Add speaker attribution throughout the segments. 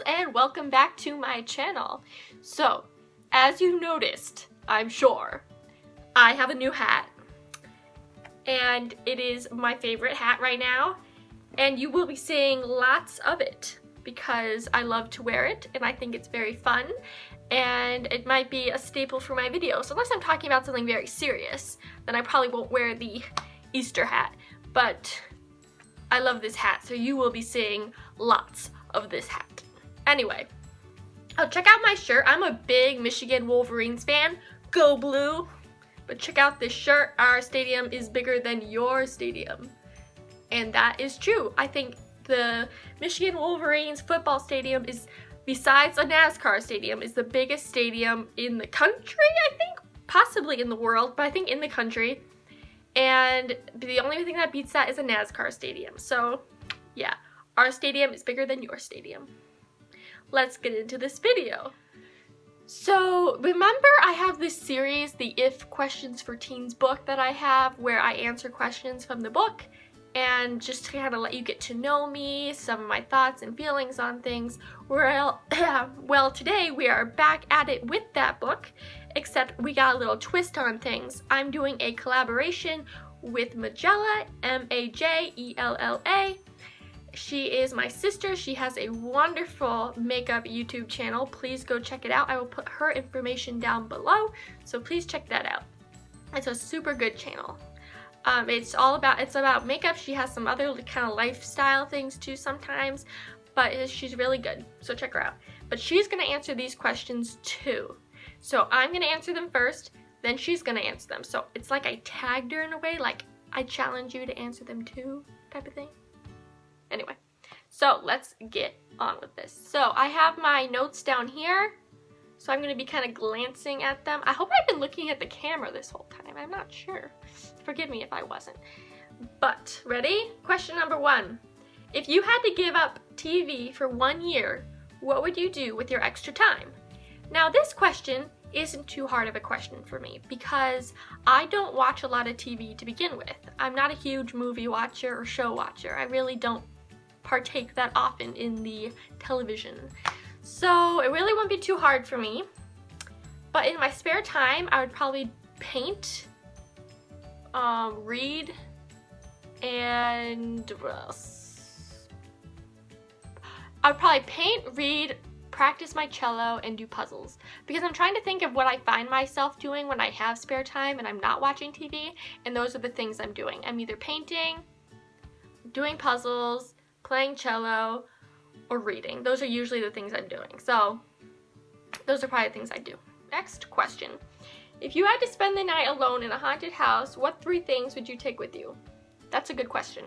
Speaker 1: and welcome back to my channel. So, as you noticed, I'm sure, I have a new hat. And it is my favorite hat right now. And you will be seeing lots of it because I love to wear it and I think it's very fun. And it might be a staple for my videos. Unless I'm talking about something very serious, then I probably won't wear the Easter hat. But I love this hat, so you will be seeing lots of this hat. Anyway, check out my shirt. I'm a big Michigan Wolverines fan. Go Blue! But check out this shirt. Our stadium is bigger than your stadium. And that is true. I think the Michigan Wolverines football stadium is, besides a NASCAR stadium, is the biggest stadium in the country, I think. Possibly in the world, but I think in the country. And the only thing that beats that is a NASCAR stadium. So, yeah, our stadium is bigger than your stadium. Let's get into this video. So, remember I have this series, the If Questions for Teens book that I have, where I answer questions from the book, and just to kind of let you get to know me, some of my thoughts and feelings on things. Well, today we are back at it with that book, except we got a little twist on things. I'm doing a collaboration with Majella, M-A-J-E-L-L-A. She is my sister. She has a wonderful makeup YouTube channel. Please go check it out. I will put her information down below, so please check that out. It's a super good channel. It's about makeup. She has some other kind of lifestyle things too sometimes, but she's really good, so check her out. But she's gonna answer these questions too. So I'm gonna answer them first, then she's gonna answer them. So it's like I tagged her in a way, like I challenge you to answer them too, type of thing. Anyway, so let's get on with this. So I have my notes down here, so I'm gonna be kind of glancing at them. I hope I've been looking at the camera this whole time. I'm not sure. Forgive me if I wasn't. But, ready? Question number 1. If you had to give up TV for 1 year, what would you do with your extra time? Now this question isn't too hard of a question for me because I don't watch a lot of TV to begin with. I'm not a huge movie watcher or show watcher. I really don't partake that often in the television. So it really wouldn't be too hard for me. But in my spare time, I would probably paint, read, and what else? I'd probably paint, read, practice my cello, and do puzzles. Because I'm trying to think of what I find myself doing when I have spare time and I'm not watching TV, and those are the things I'm doing. I'm either painting, doing puzzles, playing cello, or reading. Those are usually the things I'm doing. So those are probably the things I do. Next question. If you had to spend the night alone in a haunted house, what 3 things would you take with you? That's a good question.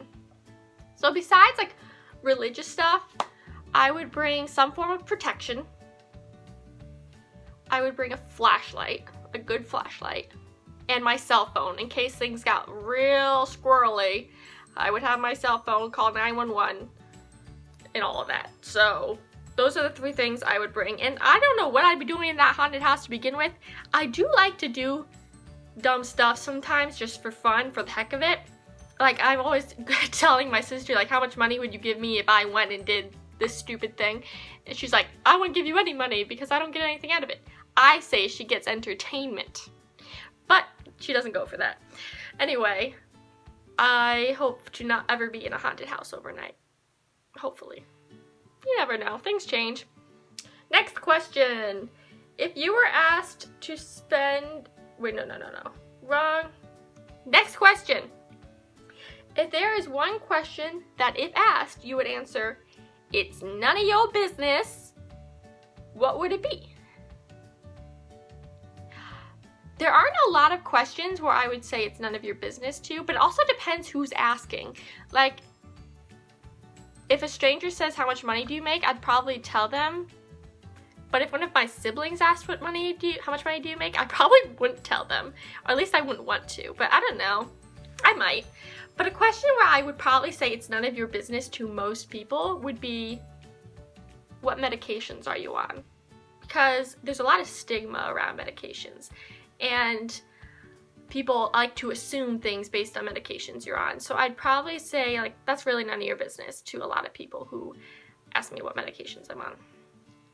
Speaker 1: So besides like religious stuff, I would bring some form of protection. I would bring a flashlight, a good flashlight, and my cell phone in case things got real squirrely. I would have my cell phone, call 911, and all of that. So those are the 3 things I would bring. And I don't know what I'd be doing in that haunted house to begin with. I do like to do dumb stuff sometimes just for fun, for the heck of it. Like I'm always telling my sister, like, how much money would you give me if I went and did this stupid thing? And she's like, I wouldn't give you any money because I don't get anything out of it. I say she gets entertainment. But she doesn't go for that. Anyway, I hope to not ever be in a haunted house overnight. Hopefully. You never know. Things change. Next question. If you were asked to spend... Wait, no. Wrong. Next question. If there is one question that if asked, you would answer, it's none of your business, what would it be? There aren't a lot of questions where I would say it's none of your business to, but it also depends who's asking. Like, if a stranger says, how much money do you make? I'd probably tell them. But if one of my siblings asked how much money do you make? I probably wouldn't tell them. Or at least I wouldn't want to. But I don't know. I might. But a question where I would probably say it's none of your business to most people would be, what medications are you on? Because there's a lot of stigma around medications. And people like to assume things based on medications you're on. So I'd probably say, like, that's really none of your business to a lot of people who ask me what medications I'm on.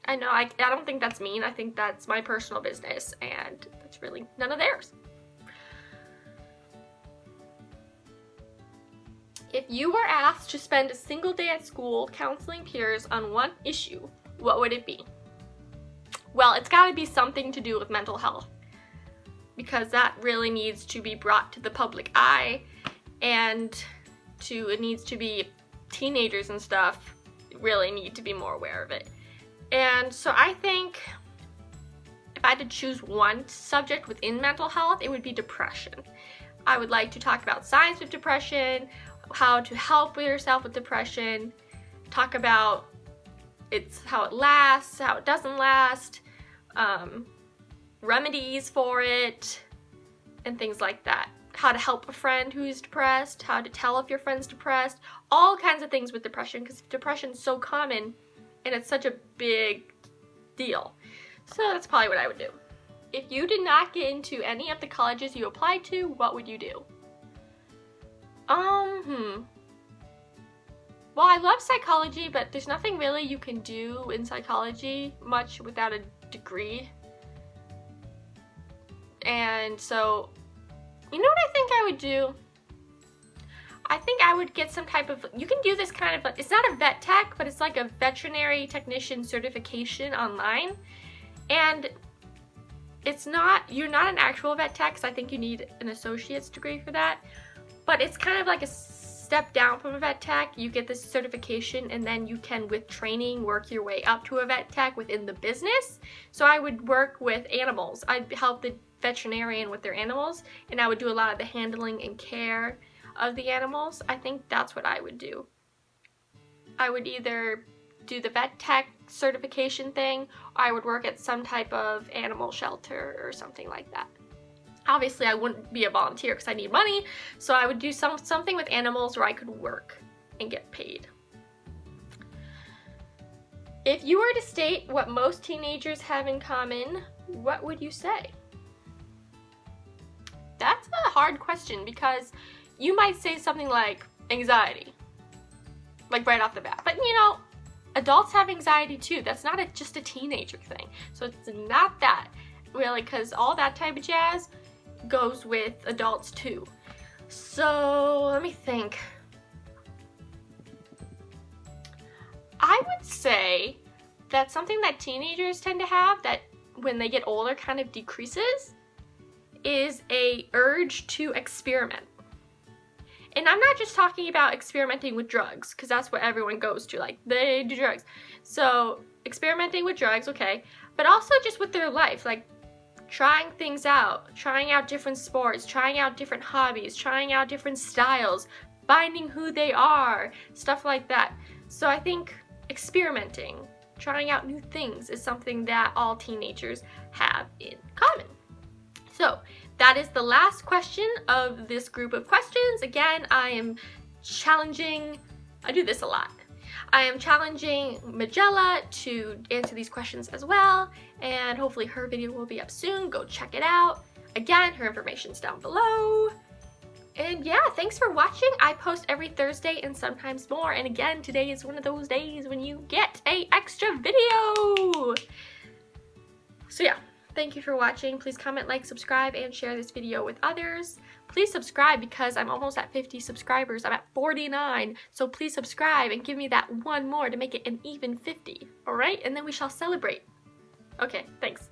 Speaker 1: I know, I don't think that's mean. I think that's my personal business, and that's really none of theirs. If you were asked to spend a single day at school counseling peers on one issue, what would it be? Well, it's got to be something to do with mental health, because that really needs to be brought to the public eye, and it needs to be teenagers and stuff really need to be more aware of it. And so I think if I had to choose one subject within mental health, it would be depression. I would like to talk about science with depression, how to help yourself with depression, talk about how it lasts, how it doesn't last, remedies for it, and things like that. How to help a friend who's depressed, how to tell if your friend's depressed, all kinds of things with depression, because depression's so common and it's such a big deal. So that's probably what I would do. If you did not get into any of the colleges you applied to, what would you do? Well, I love psychology, but there's nothing really you can do in psychology much without a degree. And so, you know what I think I would do? I think I would get some type of, you can do this kind of, it's not a vet tech, but it's like a veterinary technician certification online. And it's not, you're not an actual vet tech, because I think you need an associate's degree for that. But it's kind of like a step down from a vet tech. You get this certification, and then you can, with training, work your way up to a vet tech within the business. So I would work with animals. I'd help the veterinarian with their animals, and I would do a lot of the handling and care of the animals. I think that's what I would do. I would either do the vet tech certification thing, or I would work at some type of animal shelter or something like that. Obviously, I wouldn't be a volunteer because I need money, so I would do something with animals where I could work and get paid. If you were to state what most teenagers have in common, what would you say? That's a hard question, because you might say something like anxiety, like right off the bat. But you know, adults have anxiety too. That's not just a teenager thing. So it's not that, really, because all that type of jazz goes with adults too. So let me think. I would say that something that teenagers tend to have that when they get older kind of decreases is a urge to experiment. And I'm not just talking about experimenting with drugs, because that's what everyone goes to, like they do drugs. So experimenting with drugs, okay, but also just with their life, like trying things out, trying out different sports, trying out different hobbies, trying out different styles, finding who they are, stuff like that. So I think experimenting, trying out new things is something that all teenagers have in common. So that is the last question of this group of questions. Again, I am challenging, I do this a lot. I am challenging Magella to answer these questions as well, and hopefully her video will be up soon. Go check it out. Again, her information's down below. And yeah, thanks for watching. I post every Thursday and sometimes more. And again, today is one of those days when you get an extra video. So yeah. Thank you for watching. Please comment, like, subscribe, and share this video with others. Please subscribe, because I'm almost at 50 subscribers. I'm at 49. So please subscribe and give me that one more to make it an even 50. All right? And then we shall celebrate. Okay, thanks.